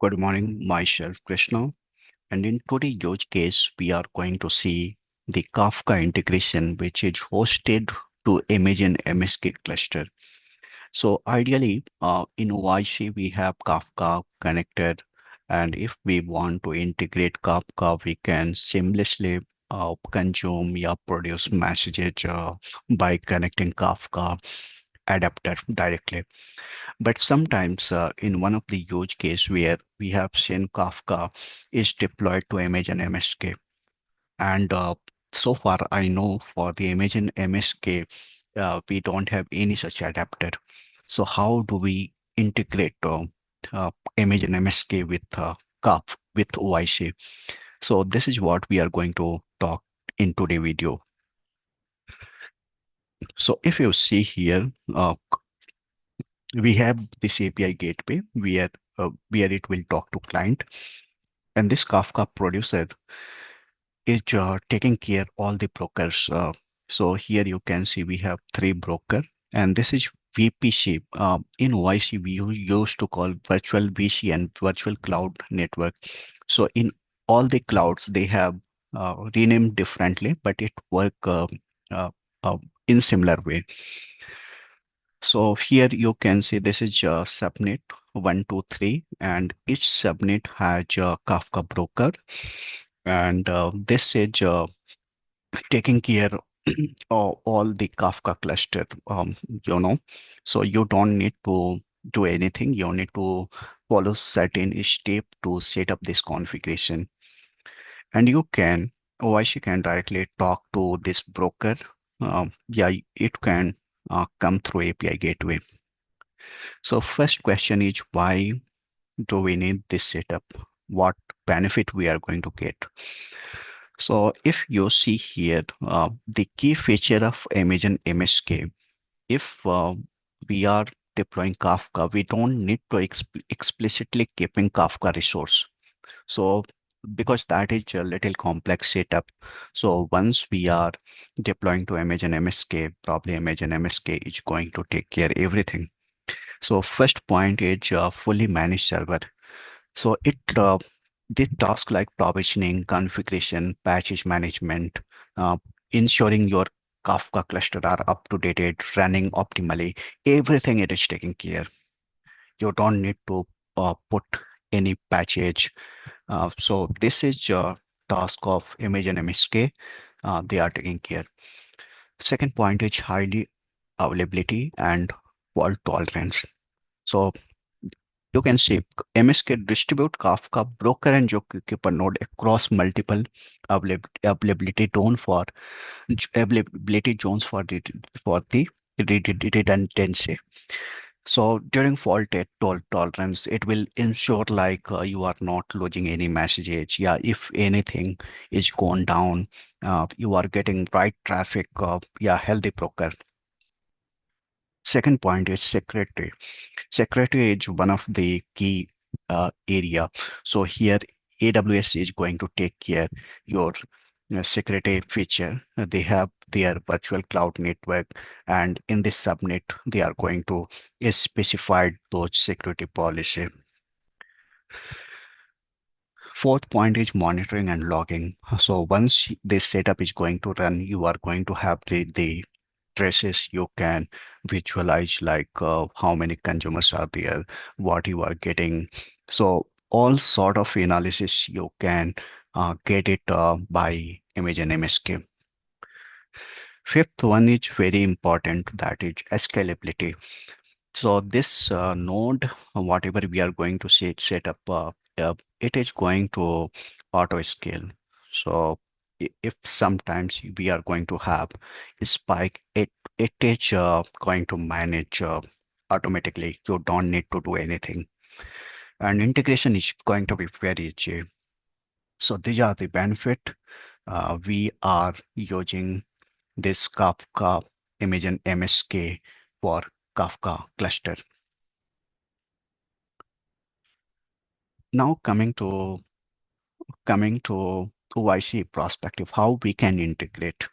Good morning, myself Krishna, and in today's use case, we are going to see the Kafka integration, which is hosted to Imagine MSK cluster. So ideally, in OIC, we have Kafka connected, and if we want to integrate Kafka, we can seamlessly consume or produce messages by connecting Kafka adapter directly. But sometimes in one of the use case where we have seen Kafka is deployed to Imagine MSK. And so far, I know for the Imagine MSK, we don't have any such adapter. So how do we integrate Imagine MSK with with OIC? So this is what we are going to talk in today's video. So if you see here, we have this API gateway where it will talk to client, and this Kafka producer is taking care all the brokers. So here you can see we have three broker, and this is VPC. In OIC, we used to call virtual VC and virtual cloud network. So in all the clouds, they have renamed differently, but it work uh, in similar way. So here you can see this is subnet 123, and each subnet has a Kafka broker, and this is taking care of all the Kafka cluster. So you don't need to do anything. You need to follow certain step to set up this configuration, and you can OIC can directly talk to this broker. Yeah, it can come through API gateway. So first question is, why do we need this setup? What benefit we are going to get? So if you see here, the key feature of Imagine MSK, if we are deploying Kafka, we don't need to explicitly keeping Kafka resource. So because that is a little complex setup. So once we are deploying to Imagine MSK, probably Imagine MSK is going to take care everything. So first point is fully managed server. So it this task like provisioning, configuration, patches management, uh, ensuring your Kafka cluster are up to date, running optimally, everything it is taking care. You don't need to put any patches. So this is task of Image and MSK. They are taking care. Second point is highly availability and fault tolerance. So you can see MSK distribute Kafka broker and zookeeper node across multiple availability zone for availability zones for the redundancy. So during fault tolerance, it will ensure like you are not losing any messages. Yeah, if anything is gone down, you are getting right traffic. Yeah, healthy broker. Second point is security. Security is one of the key area. So here AWS is going to take care your security feature. They have their virtual cloud network, and in this subnet, they are going to specify those security policy. Fourth point is monitoring and logging. So once this setup is going to run, you are going to have the traces. You can visualize like how many consumers are there, what you are getting. So all sort of analysis you can get it by Image and MSK. Fifth one is very important, that is scalability. So this node, whatever we are going to set up, it is going to auto scale. So if sometimes we are going to have a spike, it is going to manage automatically. You don't need to do anything, and integration is going to be very easy. So these are the benefit. We are using this Kafka image and MSK for Kafka cluster. Now coming to OIC perspective, how we can integrate.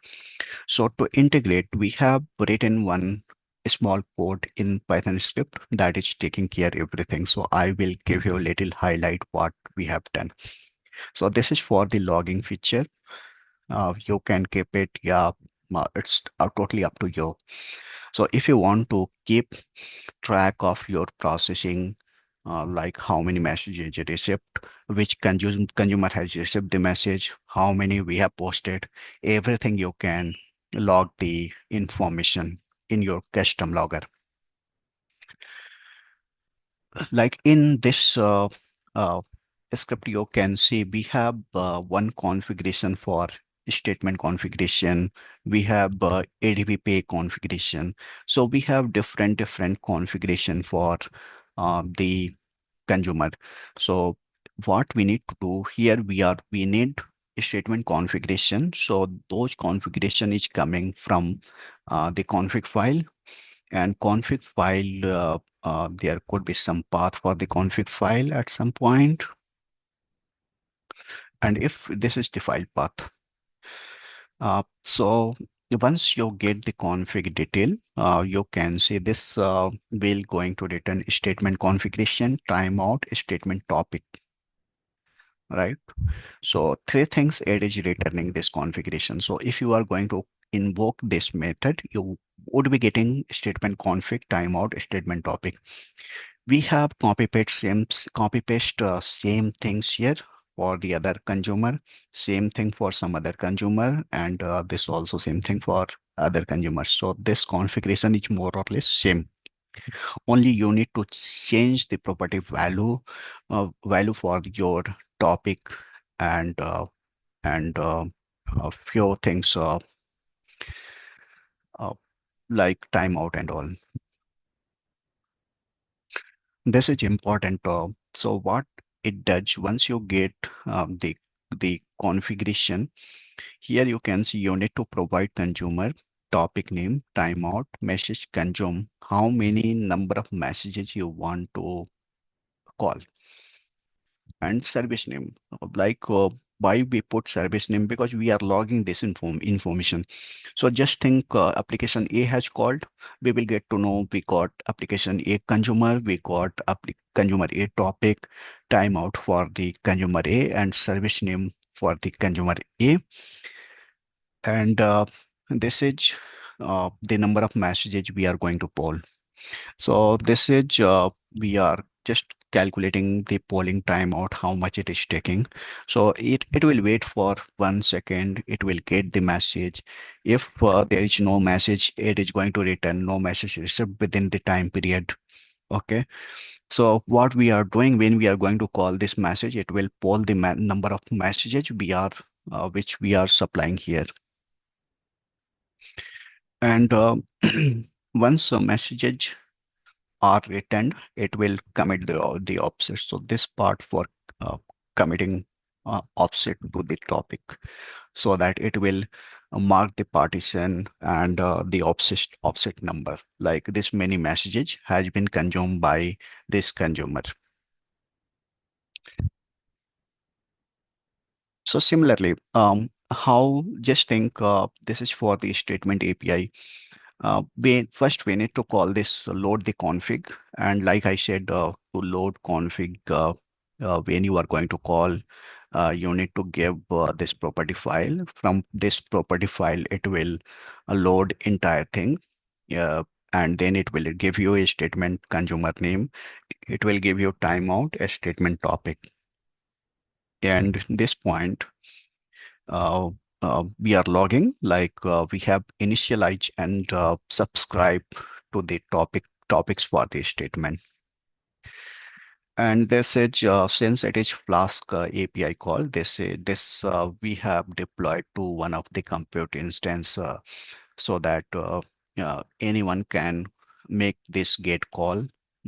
So to integrate, we have written one small code in Python script that is taking care everything. So I will give you a little highlight what we have done. So this is for the logging feature. You can keep it, yeah, it's totally up to you. So if you want to keep track of your processing, like how many messages you received, which consumer has received the message, how many we have posted, everything you can log the information in your custom logger. Like in this uh, script, you can see we have one configuration for statement configuration. We have ADP pay configuration. So we have different configuration for the consumer. So what we need to do here, we need statement configuration. So those configuration is coming from the config file, and config file, there could be some path for the config file at some point. And if this is the file path, so once you get the config detail, you can see this will going to return statement configuration, timeout, statement topic, right? So three things it is returning this configuration. So if you are going to invoke this method, you would be getting statement config, timeout, statement topic. We have copy paste same things here for the other consumer, same thing for some other consumer, and this also same thing for other consumers. So this configuration is more or less same. Only you need to change the property value for your topic, and a few things uh, like timeout and all. This is important. So what it does, once you get the configuration, here you can see you need to provide consumer topic name, timeout, message consume, how many number of messages you want to call, and service name. Why we put service name? Because we are logging this information. So just think application A has called, we will get to know we got application A consumer, we got consumer A topic, timeout for the consumer A, and service name for the consumer A. And this is the number of messages we are going to poll. So this is we are just calculating the polling timeout, how much it is taking. So it will wait for 1 second. It will get the message. If there is no message, it is going to return no message received within the time period. Okay. So what we are doing when we are going to call this message, it will poll the number of messages we are which we are supplying here. And once a messages are returned, it will commit the offset. So this part for committing offset to the topic, so that it will mark the partition and the offset number. Like this many messages has been consumed by this consumer. So similarly, how just think this is for the statement API. First, we need to call this load the config. And like I said, to load config, when you are going to call, you need to give this property file. From this property file, it will load entire thing. Uh, and then it will give you a statement consumer name. It will give you timeout, a statement topic. And this point, uh, we are logging, like we have initialized and subscribe to the topics for the statement. And this is since it is Flask API call, this we have deployed to one of the compute instance, so that anyone can make this get call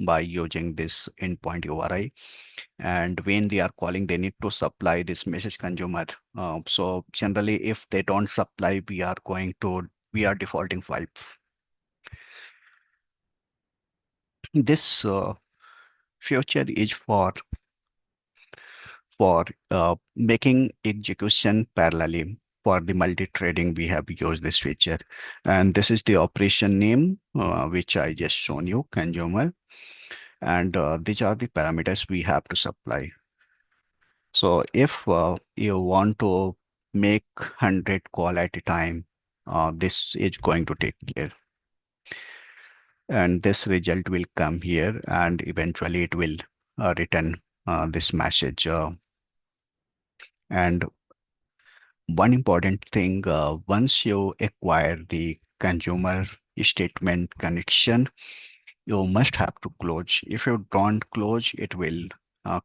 by using this endpoint URI. And when they are calling, they need to supply this message consumer. So generally, if they don't supply, we are defaulting 5. This feature is for making execution parallelly. for the multi-threading, we have used this feature. And this is the operation name, which I just shown you, consumer. And these are the parameters we have to supply. So if you want to make 100 call at a time, this is going to take care. And this result will come here, and eventually it will return this message. And one important thing, once you acquire the consumer statement connection, you must have to close. If you don't close, it will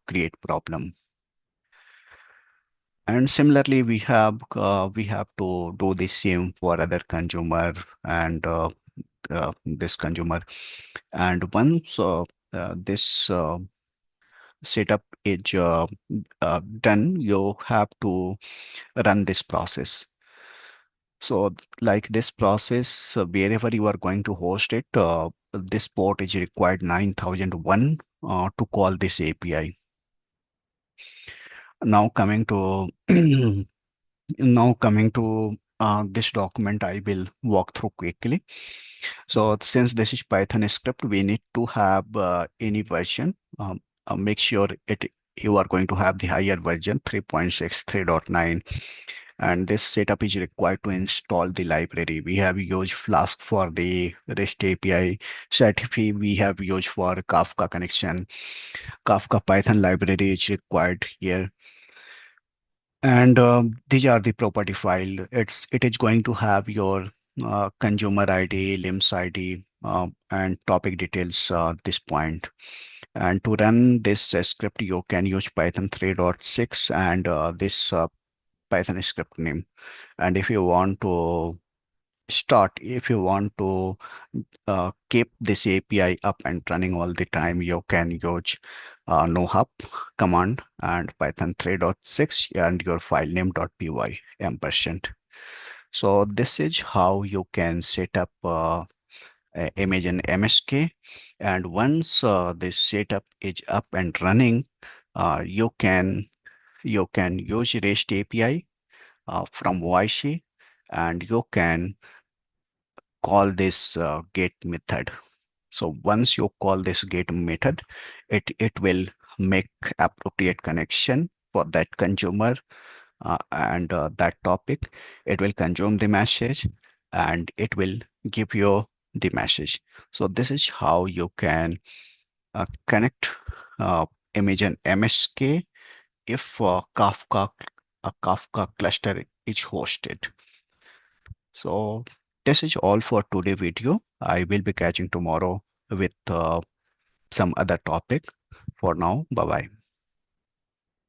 create problem. And similarly, we have to do the same for other consumer and this consumer. And once this setup is done, you have to run this process. So like this process, wherever you are going to host it, this port is required 9001 to call this API. Now coming to now coming to this document, I will walk through quickly. So since this is Python script, we need to have any version. Make sure you are going to have the higher version 3.6, 3.9. And this setup is required to install the library. We have used Flask for the REST API. Certify we have used for Kafka connection. Kafka Python library is required here. And these are the property file. It is going to have your consumer ID, LIMS ID, and topic details at this point. And to run this script, you can use Python 3.6 and this Python script name. And if you want to if you want to keep this API up and running all the time, you can use nohub command and Python 3.6 and your file name .py ampersand. So this is how you can set up image in MSK. And once this setup is up and running, you can use REST API from OIC, and you can call this get method. So once you call this get method, it will make appropriate connection for that consumer and that topic. It will consume the message and it will give you the message. So this is how you can connect Imagine MSK if a Kafka cluster is hosted. So this is all for today video. I will be catching tomorrow with some other topic. For now, bye bye.